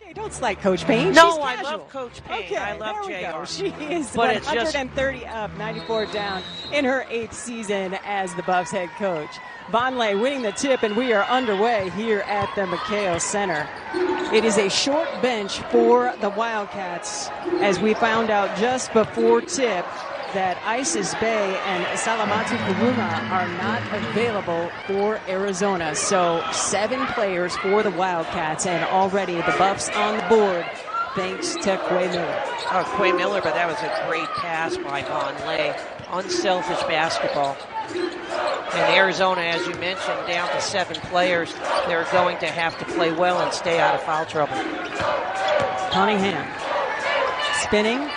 Hey, don't slight Coach Payne. No, She's I casual. love Coach Payne. Okay, I love there we JR. go. She is But it's 130 up, 94 down in her 8th season as the Buffs head coach. Vonleh winning the tip, and we are underway here at the McKale Center. It is a short bench for the Wildcats, as we found out just before tip that Isis Bay and Salamatu Kuruma are not available for Arizona. So 7 players for the Wildcats, and already the Buffs on the board thanks to Quay Miller. Oh, Quay Miller, but that was a great pass by Vonleh. Unselfish basketball. And Arizona, as you mentioned, down to 7 players. They're going to have to play well and stay out of foul trouble. Cunningham spinning,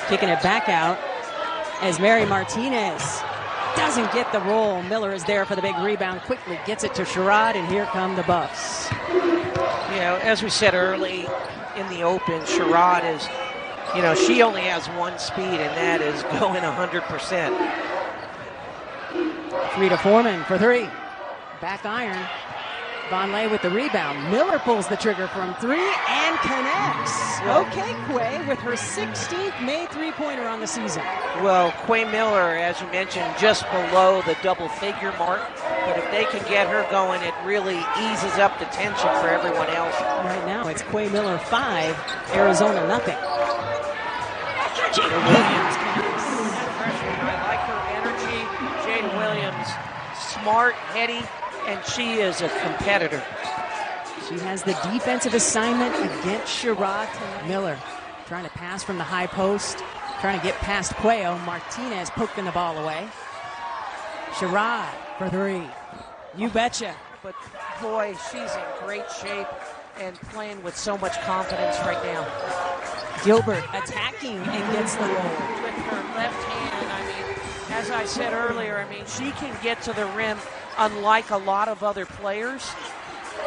kicking it back out as Mary Martinez doesn't get the roll. Miller is there for the big rebound, quickly gets it to Sherrod, and here come the Buffs. You know, as we said early in the open, Sherrod is, you know, she only has one speed, and that is going 100%. Frida Foreman for 3. Back iron. Vonleh with the rebound. Miller pulls the trigger from 3 and connects. Okay, Quay with her 16th made three-pointer on the season. Well, Quay Miller, as you mentioned, just below the double-figure mark. But if they can get her going, it really eases up the tension for everyone else. Right now, it's Quay Miller 5, Arizona nothing. Jada Williams connects. I like her energy. Jada Williams, smart, heady, and she is a competitor. She has the defensive assignment against Sherrod. Miller trying to pass from the high post, trying to get past Cuello. Martinez poking the ball away. Sherrod for 3. You betcha. But boy, she's in great shape and playing with so much confidence right now. Gilbert attacking and gets the roll. With her left hand, I mean, as I said earlier, I mean, she can get to the rim unlike a lot of other players.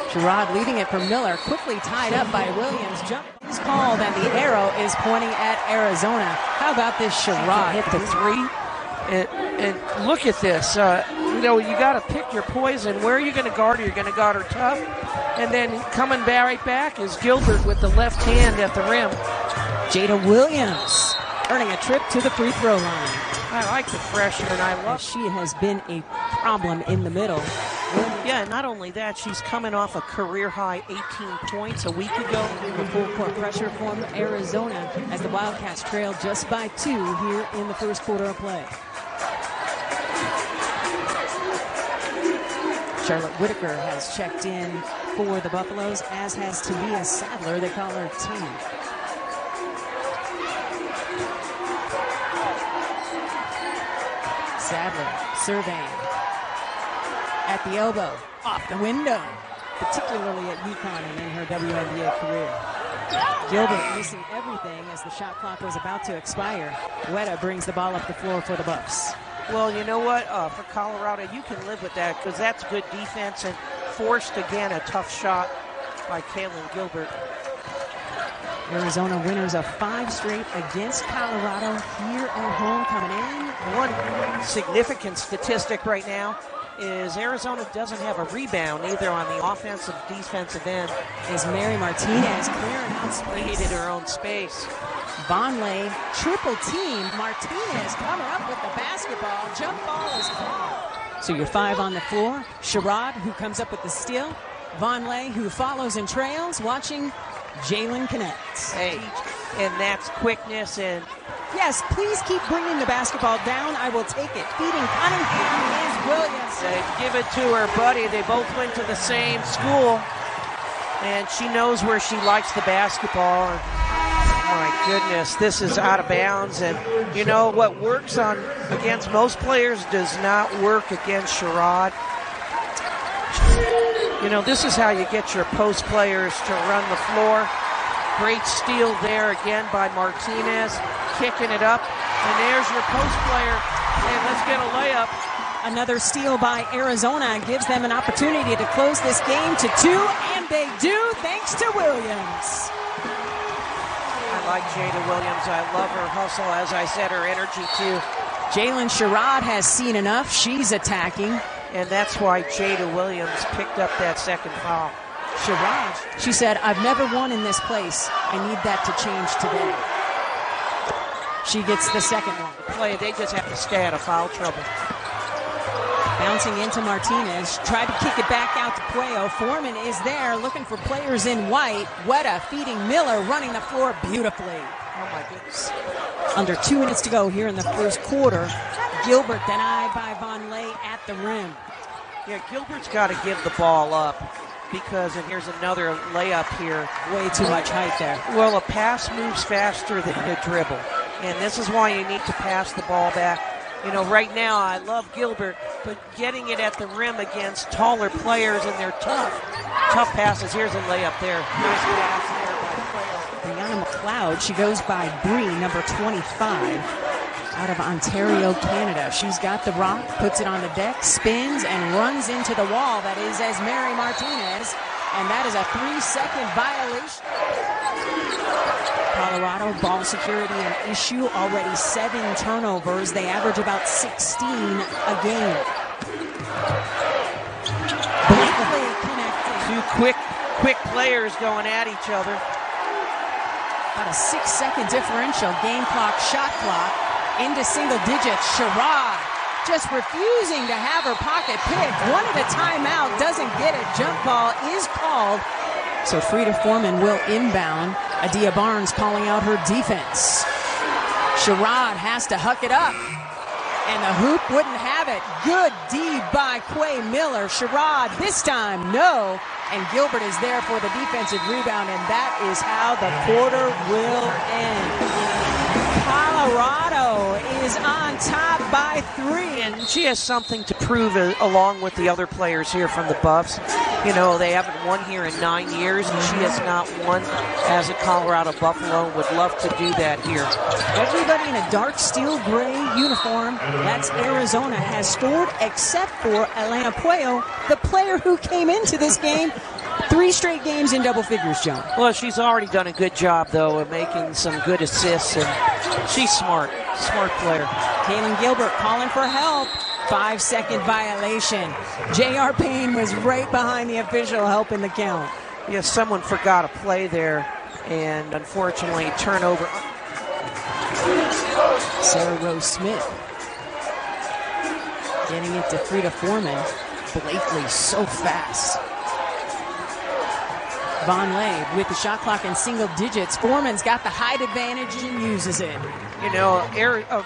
Sherrod leading it from Miller, quickly tied up by Williams. Jump is called, and the arrow is pointing at Arizona. How about this Sherrod? Hit the 3. And look at this. You know, you got to pick your poison. Where are you going to guard her? You're going to guard her tough. And then coming right back is Gilbert with the left hand at the rim. Jada Williams earning a trip to the free throw line. I like the freshman. I love. She has been a problem in the middle. Yeah, not only that, she's coming off a career-high 18 points a week ago. The full-court pressure from Arizona as the Wildcats trail just by 2 here in the first quarter of play. Charlotte Whitaker has checked in for the Buffaloes, as has Tamia Sadler. They call her Tammy. Sadler surveying at the elbow, off the window, particularly at UConn and in her WNBA career. Gilbert missing everything as the shot clock was about to expire. Weta brings the ball up the floor for the Buffs. Well, you know what? For Colorado, you can live with that because that's good defense, and forced again a tough shot by Kaylin Gilbert. Arizona winners of 5 straight against Colorado here at home coming in. One significant statistic right now is Arizona doesn't have a rebound either on the offensive defensive end. As Mary Martinez clearing out space. Created her own space. Vonleh triple team. Martinez coming up with the basketball. Jump ball is called. So you're 5 on the floor. Sherrod, who comes up with the steal. Vonleh, who follows and trails, watching Jalen connects. Hey, and that's quickness and... Yes, please keep bringing the basketball down. I will take it. Feeding Cunningham is Williams. They give it to her buddy. They both went to the same school. And she knows where she likes the basketball. And, my goodness, this is out of bounds. And you know what works on against most players does not work against Sherrod. You know, this is how you get your post players to run the floor. Great steal there again by Martinez, kicking it up. And there's your post player. And let's get a layup. Another steal by Arizona gives them an opportunity to close this game to 2, and they do, thanks to Williams. I like Jada Williams. I love her hustle, as I said, her energy too. Jalen Sherrod has seen enough. She's attacking. And that's why Jada Williams picked up that second foul. Sherrod, she said, "I've never won in this place. I need that to change today." She gets the second one. Play, they just have to stay out of foul trouble. Bouncing into Martinez, tried to kick it back out to Puello. Foreman is there looking for players in white. Weta feeding Miller, running the floor beautifully. Oh my goodness. Under 2 minutes to go here in the first quarter. Gilbert denied by Von Lay at the rim. Yeah, Gilbert's got to give the ball up because, and here's another layup here. Way too much height there. Well, a pass moves faster than a dribble. And this is why you need to pass the ball back. You know, right now I love Gilbert, but getting it at the rim against taller players, and they're tough. Tough passes. Here's a layup there. Nice pass there by Puello. Brianna McLeod, she goes by Bree, number 25, out of Ontario, Canada. She's got the rock, puts it on the deck, spins, and runs into the wall. That is Esmeri Martinez, and that is a 3-second violation. Colorado, ball security an issue, already 7 turnovers. They average about 16 a game. Blakely connecting. Two quick players going at each other. About a 6-second differential. Game clock, shot clock, into single digits. Sherrod just refusing to have her pocket picked. Wanted a timeout, doesn't get it. Jump ball is called. So Frida Foreman will inbound. Adia Barnes calling out her defense. Sherrod has to huck it up. And the hoop wouldn't have it. Good D by Quay Miller. Sherrod this time, no. And Gilbert is there for the defensive rebound, and that is how the quarter will end. Colorado is on top by 3. And she has something to prove along with the other players here from the Buffs. You know, they haven't won here in 9 years, and she has not won as a Colorado Buffalo. Would love to do that here. Everybody in a dark steel gray uniform, that's Arizona, has scored except for Elena Puello, the player who came into this game 3 straight games in double figures, John. Well, she's already done a good job, though, of making some good assists, and she's smart player. Kaylin Gilbert calling for help. 5-second violation. JR Payne was right behind the official helping the count. Yes, someone forgot a play there, and unfortunately, turnover. Sarah Rose Smith getting it to Frida Foreman. Blakely so fast. Von Lay with the shot clock in single digits. Foreman's got the height advantage and uses it. You know,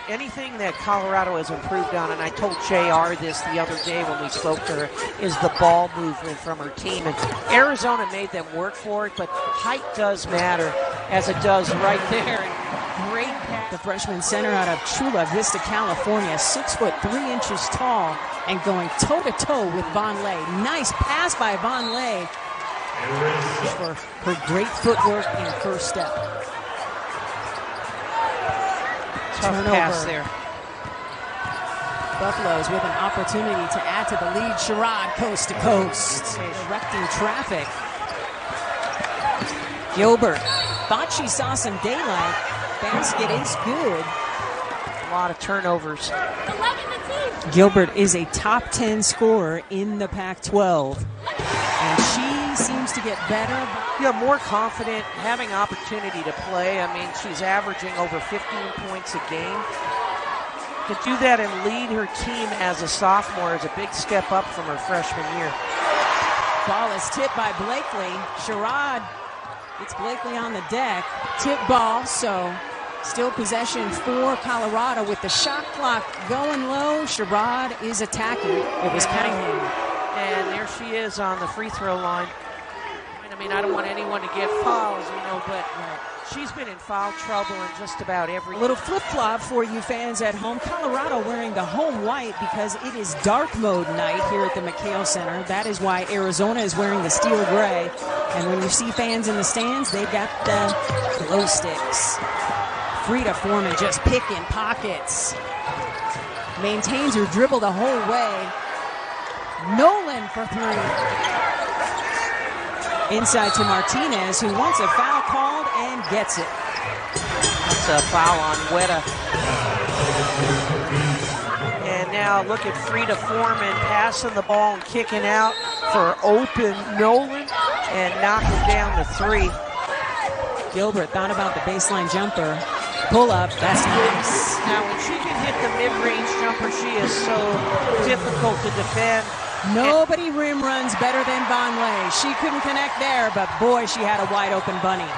anything that Colorado has improved on, and I told JR this the other day when we spoke to her, is the ball movement from her team. And Arizona made them work for it, but height does matter, as it does right there. And great pass. The freshman center out of Chula Vista, California, 6'3" tall, and going toe-to-toe with Von Lay. Nice pass by Von Lay for her great footwork and first step. Tough pass there. Buffaloes with an opportunity to add to the lead. Sherrod coast to coast, directing traffic. Gilbert thought she saw some daylight. Basket is good. A lot of turnovers. Gilbert is a top 10 scorer in the Pac-12, and she seems to get better. Yeah, more confident, having opportunity to play. I mean, she's averaging over 15 points a game. To do that and lead her team as a sophomore is a big step up from her freshman year. Ball is tipped by Blakely. Sherrod gets Blakely on the deck. Tip ball, so still possession for Colorado with the shot clock going low. Sherrod is attacking. It was Cunningham. And there she is on the free throw line. I mean, I don't want anyone to get fouls, you know, but she's been in foul trouble in just about every... A little flip-flop for you fans at home. Colorado wearing the home white because it is dark mode night here at the McKale Center. That is why Arizona is wearing the steel gray. And when you see fans in the stands, they've got the glow sticks. Frida Foreman just picking pockets. Maintains her dribble the whole way. Nolan for 3. Inside to Martinez, who wants a foul called and gets it. That's a foul on Weta. And now look at Frida Foreman passing the ball and kicking out for open Nolan. and knock him down to 3. Gilbert thought about the baseline jumper. Pull up, that's nice. Now, when she can hit the mid-range jumper, she is so difficult to defend. Nobody rim runs better than Vonleh. She couldn't connect there, but boy, she had a wide open bunny.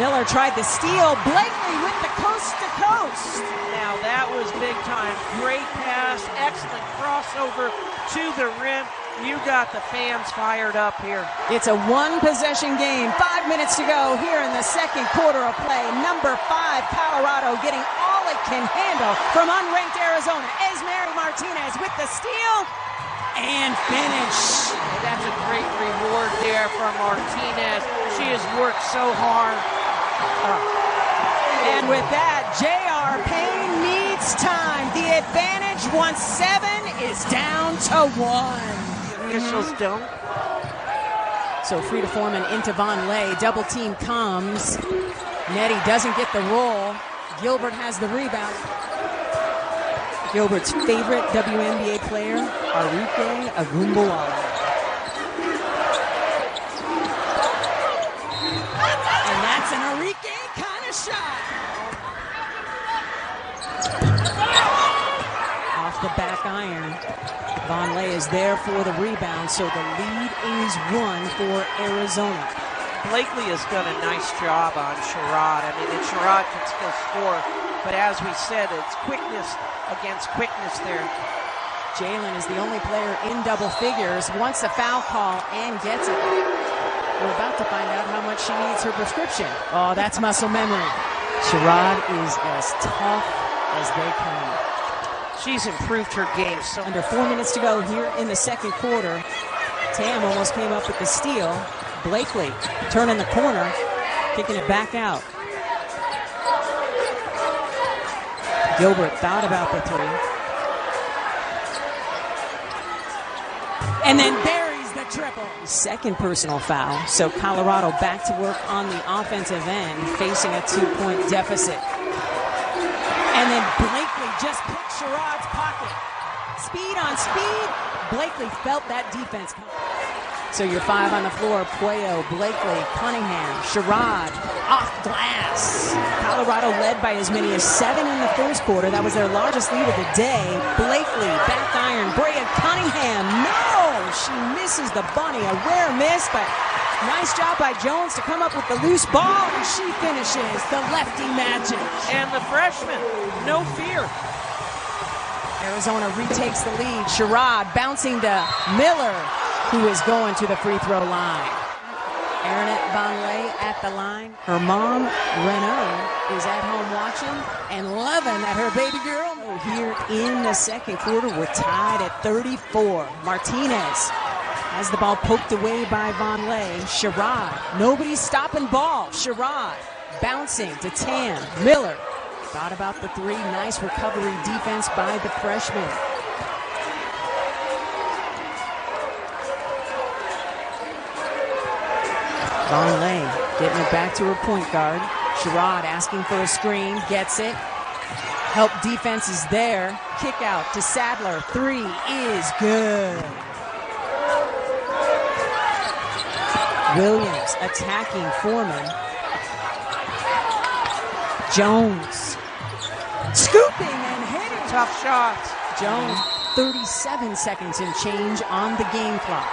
Miller tried the steal. Blakely with the coast to coast. Now that was big time. Great pass, excellent crossover to the rim. You got the fans fired up here. It's a one-possession game. 5 minutes to go here in the second quarter of play. Number 5, Colorado getting all it can handle from unranked Arizona. Esmeri Martinez with the steal and finish. That's a great reward there from Martinez. She has worked so hard. And with that, JR Payne needs time. The advantage, once 7, is down to 1. Officials don't. So free to Foreman into Vonleh. Double team comes. Nettie doesn't get the roll. Gilbert has the rebound. Gilbert's favorite WNBA player, Arike Agumbawala. And that's an Arike kind of shot. Off the back iron. Vonleh is there for the rebound, so the lead is 1 for Arizona. Blakely has done a nice job on Sherrod. I mean, and Sherrod can still score, but as we said, it's quickness against quickness there. Jalen is the only player in double figures, wants a foul call, and gets it. We're about to find out how much she needs her prescription. Oh, that's muscle memory. Sherrod is as tough as they come. She's improved her game. So under 4 minutes to go here in the second quarter. Tam almost came up with the steal. Blakely turning the corner, kicking it back out. Gilbert thought about the 3. And then buries the triple. Second personal foul. So Colorado back to work on the offensive end, facing a 2-point deficit. And then Blakely just picked Sherrod's pocket. Speed on speed. Blakely felt that defense coming. So your 5 on the floor, Puello, Blakely, Cunningham, Sherrod, off glass. Colorado led by as many as 7 in the first quarter. That was their largest lead of the day. Blakely, back iron, Brea Cunningham. No! She misses the bunny. A rare miss, but nice job by Jones to come up with the loose ball, and she finishes the lefty magic. And the freshman, no fear. Arizona retakes the lead. Sherrod bouncing to Miller, who is going to the free throw line. Aaronette Vonleh at the line. Her mom, Renaud, is at home watching and loving that her baby girl. Here in the second quarter, we're tied at 34. Martinez has the ball poked away by Vonleh. Sherrod, nobody's stopping ball. Sherrod bouncing to Tam. Miller thought about the 3. Nice recovery defense by the freshman. Vonleh getting it back to her point guard. Sherrod asking for a screen, gets it. Help defense is there. Kick out to Sadler. 3 is good. Williams attacking Foreman. Jones scooping and hitting. Tough shots. Jones, 37 seconds and change on the game clock.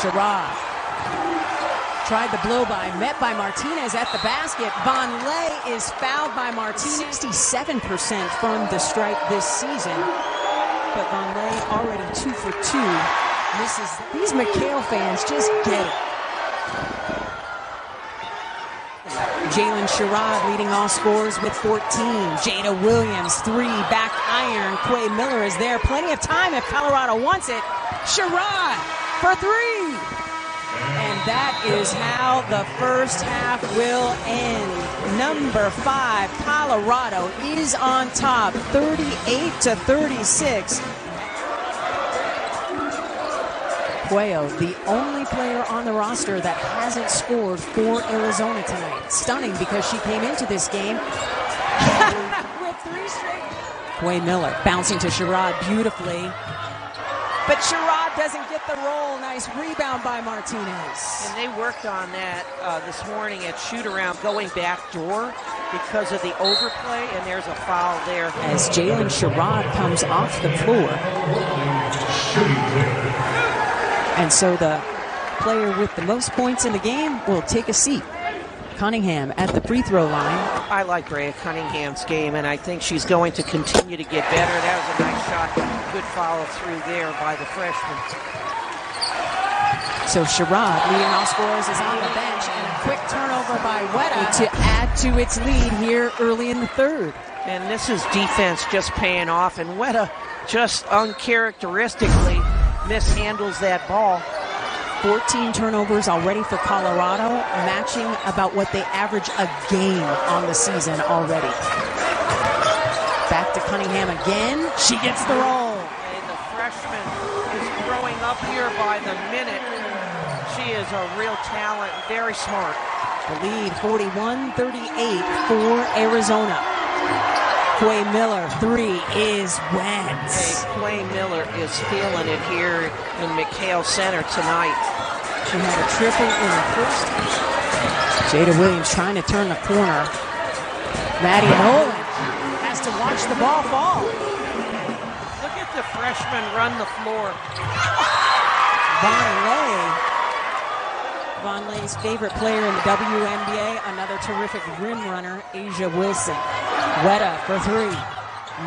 Sherrod tried the blow-by, met by Martinez at the basket. Vonleh is fouled by Martinez. 67% from the stripe this season. But Vonleh already 2 for 2. These McKale fans just get it. Jalen Sherrod leading all scorers with 14. Jada Williams, 3, back iron. Quay Miller is there. Plenty of time if Colorado wants it. Sherrod for 3. And that is how the first half will end. Number 5, Colorado is on top, 38-36. Puello, the only player on the roster that hasn't scored for Arizona tonight. Stunning because she came into this game with 3 straight. Quay Miller bouncing to Sherrod beautifully. But Sherrod Sherrod doesn't get the roll. Nice rebound by Martinez. And they worked on that this morning at shoot-around, going back door because of the overplay, and there's a foul there. As Jalen Sherrod comes off the floor. And so the player with the most points in the game will take a seat. Cunningham at the free throw line. I like Rhea Cunningham's game, and I think she's going to continue to get better. That was a nice shot. Good follow through there by the freshman. So Sherrod, leading all scorers, is on the bench, and a quick turnover by Weta to add to its lead here early in the third. And this is defense just paying off, and Weta just uncharacteristically mishandles that ball. 14 turnovers already for Colorado, matching about what they average a game on the season already. Back to Cunningham again. She gets the roll. And the freshman is growing up here by the minute. She is a real talent, very smart. The lead 41-38 for Arizona. Quay Miller, three is wet. Quay Miller is feeling it here in McKale Center tonight. She had a triple in the first. Jada Williams trying to turn the corner. Maddie Nolan has to watch the ball fall. Look at the freshman run the floor. Vonleh's favorite player in the WNBA, another terrific rim runner, Asia Wilson. Weta for three.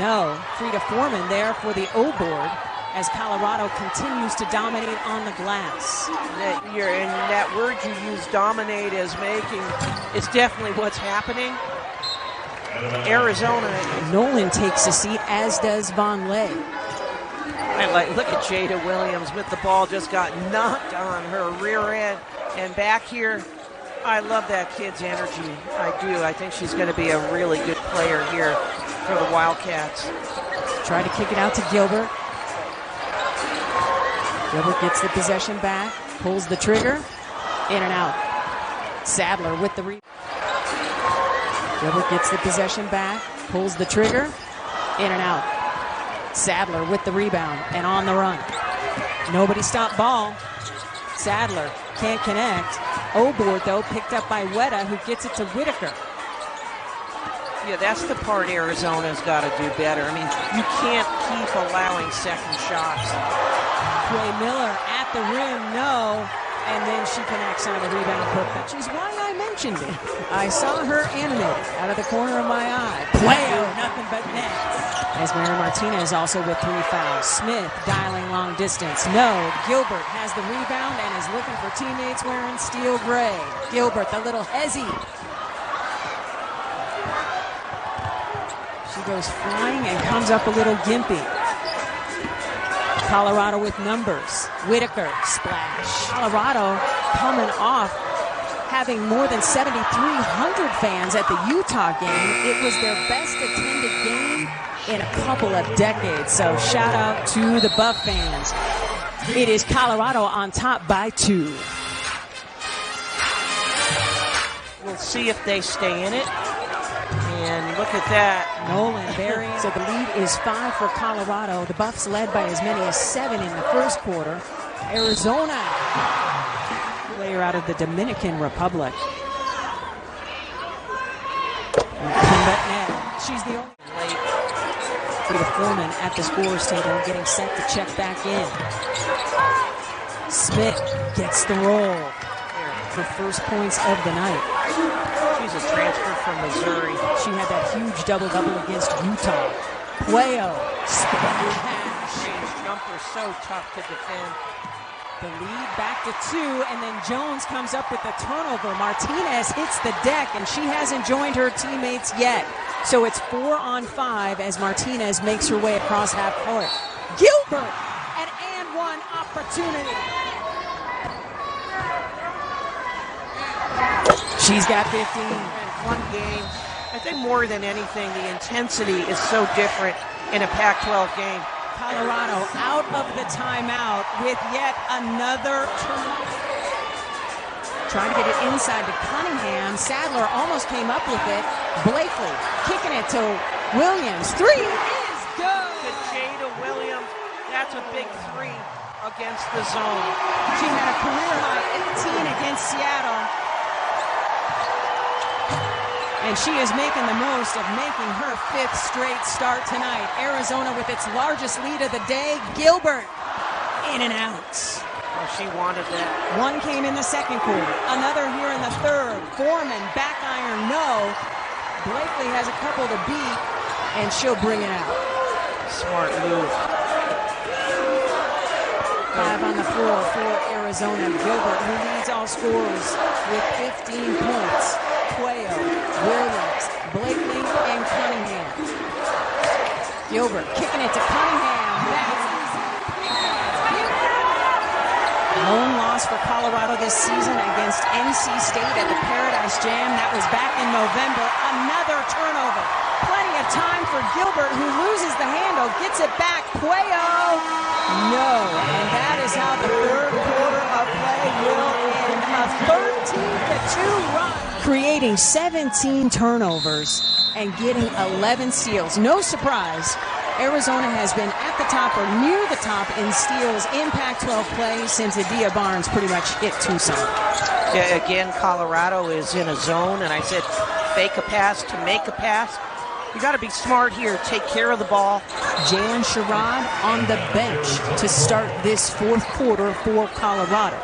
No. Frida Foreman there for the O board as Colorado continues to dominate on the glass. And that word you use, dominate, is making, it's definitely what's happening. Arizona. Nolan takes a seat, as does Vonleh. And look at Jada Williams with the ball, just got knocked on her rear end. And back here, I love that kid's energy. I do. I think she's going to be a really good player here for the Wildcats. Try to kick it out to Gilbert. Gilbert gets the possession back, pulls the trigger, in and out. Sadler with the rebound. Gilbert gets the possession back, pulls the trigger, in and out. Sadler with the rebound and on the run. Nobody stop ball. Sadler can't connect. O-board, though, picked up by Weta, who gets it to Whitaker. Yeah, that's the part Arizona's got to do better. I mean, you can't keep allowing second shots. Quay Miller at the rim, no. And then she connects on the rebound putback. Which is why I mentioned it. I saw her animated out of the corner of my eye. Playo, nothing but net. As Mary Martinez also with three fouls. Smith dialing long distance. No. Gilbert has the rebound and is looking for teammates wearing steel gray. Gilbert, the little hezzy. She goes flying and comes up a little gimpy. Colorado with numbers. Whitaker, splash. Colorado coming off having more than 7,300 fans at the Utah game. It was their best attended game in a couple of decades. So shout out to the Buff fans. It is Colorado on top by 2. We'll see if they stay in it. And look at that. Nolan burying. So the lead is 5 for Colorado. The Buffs led by as many as 7 in the first quarter. Arizona, player out of the Dominican Republic. She's the only late. Frida Foreman at the scorer's table getting set to check back in. Smith gets the roll. Her first points of the night. She's a transfer from Missouri. She had that huge double-double against Utah. Playo, splash. Jumper so tough to defend. The lead back to 2, and then Jones comes up with the turnover. Martinez hits the deck, and she hasn't joined her teammates yet. So it's 4 on 5 as Martinez makes her way across half court. Gilbert, an and one opportunity. She's got 15. One game. I think more than anything, the intensity is so different in a Pac-12 game. Colorado out of the timeout with yet another turnover. Trying to get it inside to Cunningham. Sadler almost came up with it. Blakely kicking it to Williams. 3 is good. To Jada Williams. That's a big 3. against the zone. She had a career high 18 against Seattle. And she is making the most of making her 5th straight start tonight. Arizona with its largest lead of the day. Gilbert in and out. Oh, she wanted that. One came in the second quarter, another here in the third. Foreman, back iron, no. Blakely has a couple to beat, and she'll bring it out. Smart move. 5 on the floor for Arizona. Gilbert, who leads all scorers with 15 points. Cuello, Williams, Blakely, and Cunningham. Gilbert kicking it to Cunningham. That's lone loss for Colorado this season against NC State at the Paradise Jam. That was back in November. Another turnover. Plenty of time for Gilbert, who loses the handle, gets it back. Cuello, no. And that is how the third quarter of play will end. A 13-2 run. Creating 17 turnovers and getting 11 steals. No surprise, Arizona has been at the top or near the top in steals in Pac-12 play since Adia Barnes pretty much hit Tucson. Yeah, again, Colorado is in a zone, and I said fake a pass to make a pass. You got to be smart here, take care of the ball. Jalen Sherrod on the bench to start this 4th quarter for Colorado.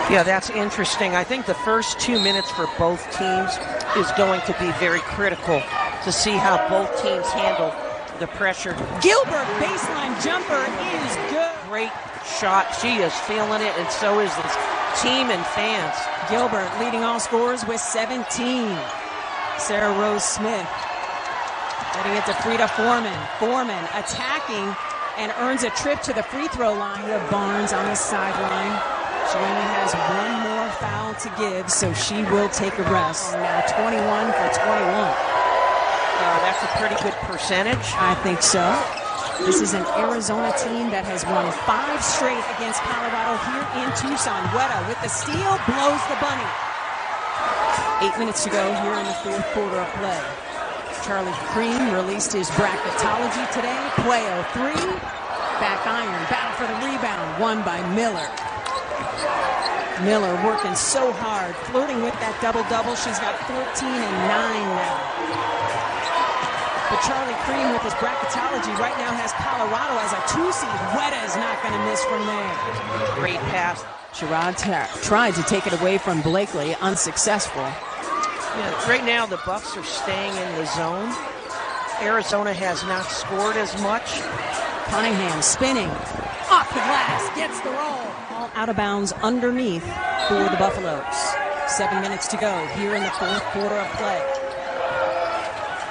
Yeah, that's interesting. I think the first 2 minutes for both teams is going to be very critical to see how both teams handle the pressure. Gilbert, baseline jumper is good. Great shot. She is feeling it, and so is this team and fans. Gilbert leading all scorers with 17. Sarah Rose Smith getting it to Frida Foreman. Foreman attacking and earns a trip to the free throw line with Barnes on the sideline. She only has one more foul to give, so she will take a rest. Now 21 for 21. That's a pretty good percentage. I think so. This is an Arizona team that has won 5 straight against Colorado here in Tucson. Weta with the steal, blows the bunny. 8 minutes to go here in the 4th quarter of play. Charlie Cream released his bracketology today. Cuello 3, back iron, battle for the rebound, won by Miller. Miller working so hard, flirting with that double-double. She's got 14 and 9 now. But Charlie Cream with his bracketology right now has Colorado as a 2 seed. Weta is not going to miss from there. Great pass. Sherrod tried to take it away from Blakely, unsuccessful. Yeah, right now the Buffs are staying in the zone. Arizona has not scored as much. Cunningham spinning, off the glass, gets the roll. All out of bounds underneath for the Buffaloes. 7 minutes to go here in the 4th quarter of play.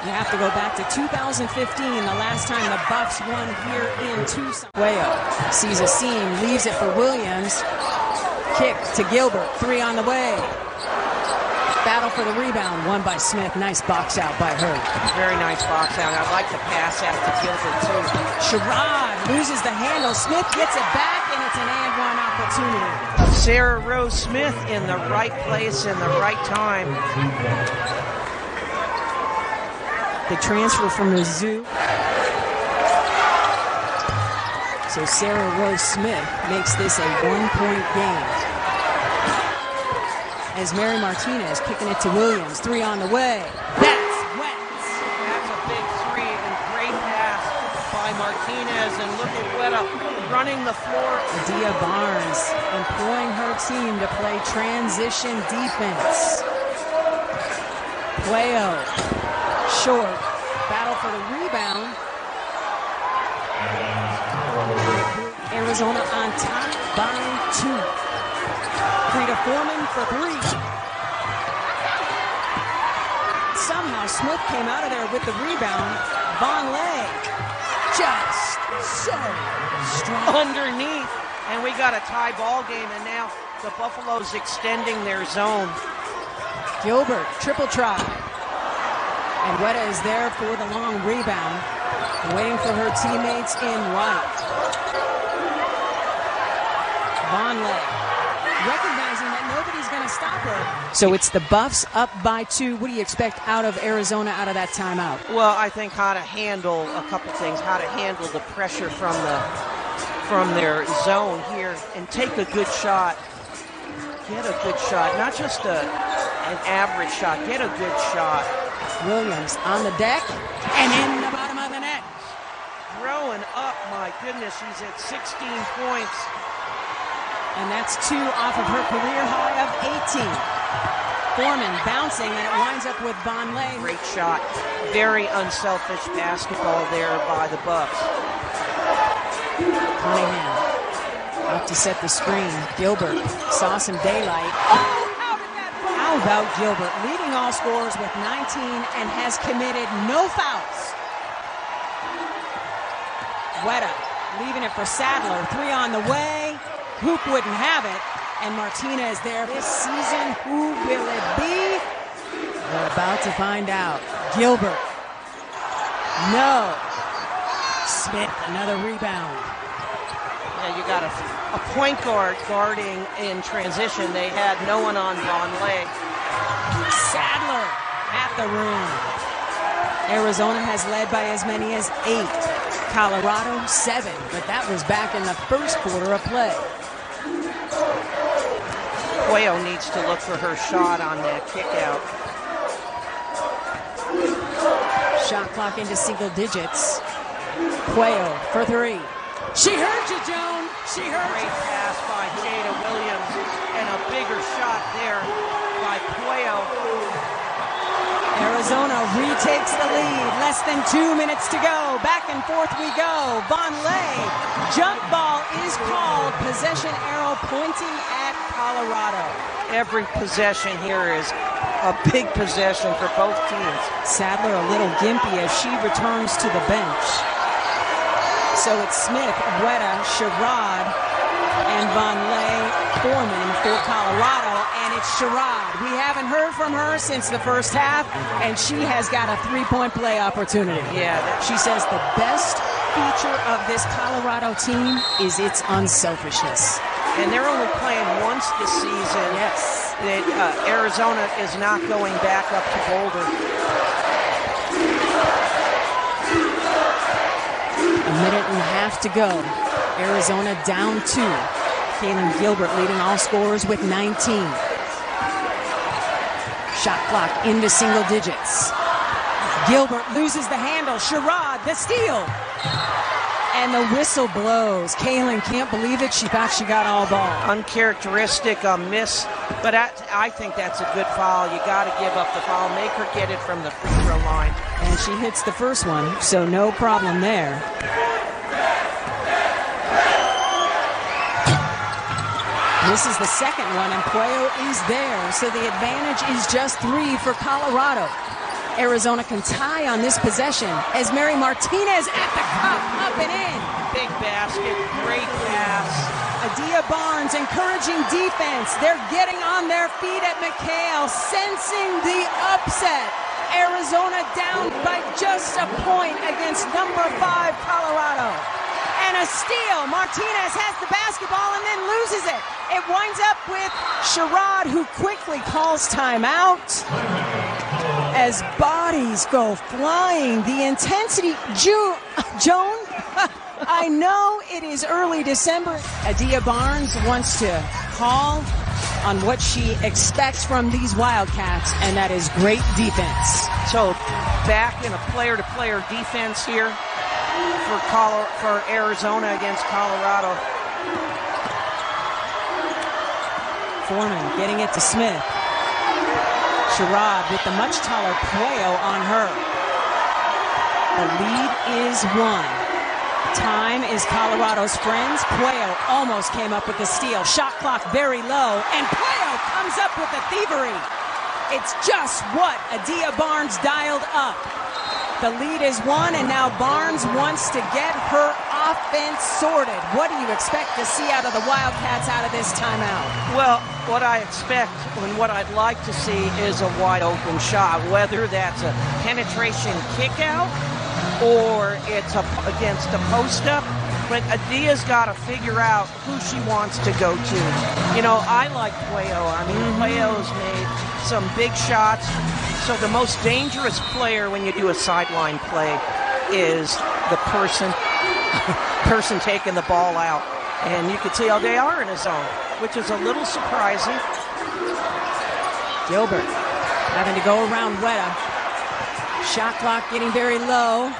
You have to go back to 2015, the last time the Buffs won here in Tucson. Cuello sees a seam, leaves it for Williams. Kick to Gilbert, 3 on the way. Battle for the rebound, won by Smith. Nice box out by her. Very nice box out. I like the pass out to Gilbert, too. Sherrod loses the handle. Smith gets it back, and it's an and-one opportunity. Sarah Rose Smith in the right place in the right time. The transfer from Mizzou. So Sarah Rose Smith makes this a 1-point game. As Mary Martinez kicking it to Williams. 3 on the way. That's wet. That's a big 3 and great pass by Martinez. And look at Weta running the floor. Adia Barnes employing her team to play transition defense. Cuello. Short. Battle for the rebound. Arizona on top by 2. Frida Foreman for 3. Somehow Smith came out of there with the rebound. Vonleh just so strong. Underneath. And we got a tie ball game, and now the Buffaloes extending their zone. Gilbert, triple try. And Weta is there for the long rebound, waiting for her teammates in white. Vonleh recognizing that nobody's going to stop her. So it's the Buffs up by 2. What do you expect out of Arizona out of that timeout? Well, I think how to handle a couple things, how to handle the pressure from from their zone here and take a good shot. Get a good shot, not just an average shot. Get a good shot. Williams on the deck and in the bottom of the net. Growing up, my goodness, she's at 16 points. And that's 2 off of her career high of 18. Foreman bouncing, and it winds up with Bonlay. Great shot. Very unselfish basketball there by the Bucks. Cunningham up to set the screen. Gilbert saw some daylight. Oh, how about Gilbert, leading all scorers with 19 and has committed no fouls. Weta leaving it for Sadler. 3 on the way. Hoop wouldn't have it. And Martinez there this season. Who will it be? We're about to find out. Gilbert. No. Smith, another rebound. Yeah, you got a point guard guarding in transition. They had no one on Bonlay. Sadler at the rim. Arizona has led by as many as 8. Colorado 7, but that was back in the first quarter of play. Cuello needs to look for her shot on that kick out. Shot clock into single digits. Cuello for 3. She heard you, Joan. She heard you. Great pass by Jada Williams and a bigger shot there by Cuello. Arizona retakes the lead. Less than 2 minutes to go. Back and forth we go. Bonlay. Jump ball is called. Possession arrow pointing at Colorado. Every possession here is a big possession for both teams. Sadler a little gimpy as she returns to the bench. So it's Smith, Weta, Sherrod, and Bonlay Foreman for Colorado, and it's Sherrod. We haven't heard from her since the first half, and she has got a 3-point play opportunity. Yeah. She says the best feature of this Colorado team is its unselfishness. And they're only playing once this season. Yes. Arizona is not going back up to Boulder. A minute and a half to go. Arizona down 2. Kaylin Gilbert leading all scorers with 19. Shot clock into single digits. Gilbert loses the handle. Sherrod, the steal. And the whistle blows. Kaylin can't believe it. She thought she got all ball. Uncharacteristic miss, but I think that's a good foul. You got to give up the foul. Make her get it from the free throw line. And she hits the first one, so no problem there. This is the second one, and Cuello is there, so the advantage is just 3 for Colorado. Arizona can tie on this possession as Mary Martinez at the cup, up and in. Big basket, great pass. Adia Barnes encouraging defense. They're getting on their feet at McKale, sensing the upset. Arizona down by just a point against number 5 Colorado. And a steal. Martinez has the basketball and then loses it. It winds up with Sherrod, who quickly calls timeout. As bodies go flying, the intensity. Joan, I know it is early December. Adia Barnes wants to call on what she expects from these Wildcats, and that is great defense. So back in a player-to-player defense here for Arizona against Colorado. Foreman getting it to Smith. Sherrod with the much taller Cuello on her. The lead is 1. Time is Colorado's friends. Cuello almost came up with the steal. Shot clock very low, and Cuello comes up with the thievery. It's just what Adia Barnes dialed up. The lead is 1, and now Barnes wants to get her offense sorted. What do you expect to see out of the Wildcats out of this timeout? Well, what I expect and what I'd like to see is a wide open shot, whether that's a penetration kick out or it's against a post up. But Adia's got to figure out who she wants to go to. You know, I like Cuello. I mean, Cuello's made some big shots. So the most dangerous player when you do a sideline play is the person person taking the ball out. And you can see how they are in a zone, which is a little surprising. Gilbert having to go around Weta. Shot clock getting very low.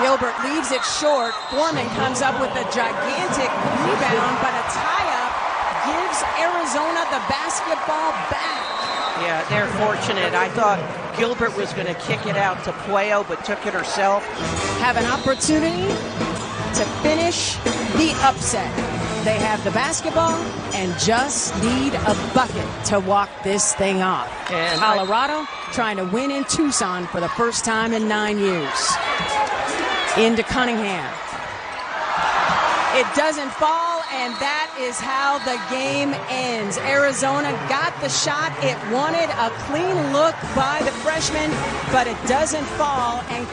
Gilbert leaves it short. Foreman comes up with a gigantic rebound, but a tie-up gives Arizona the basketball back. Yeah, they're fortunate. I thought Gilbert was going to kick it out to Puello, but took it herself. Have an opportunity to finish the upset. They have the basketball and just need a bucket to walk this thing off. And Colorado trying to win in Tucson for the first time in 9 years. Into Cunningham. It doesn't fall, and that is how the game ends. Arizona got the shot. It wanted a clean look by the freshman, but it doesn't fall, and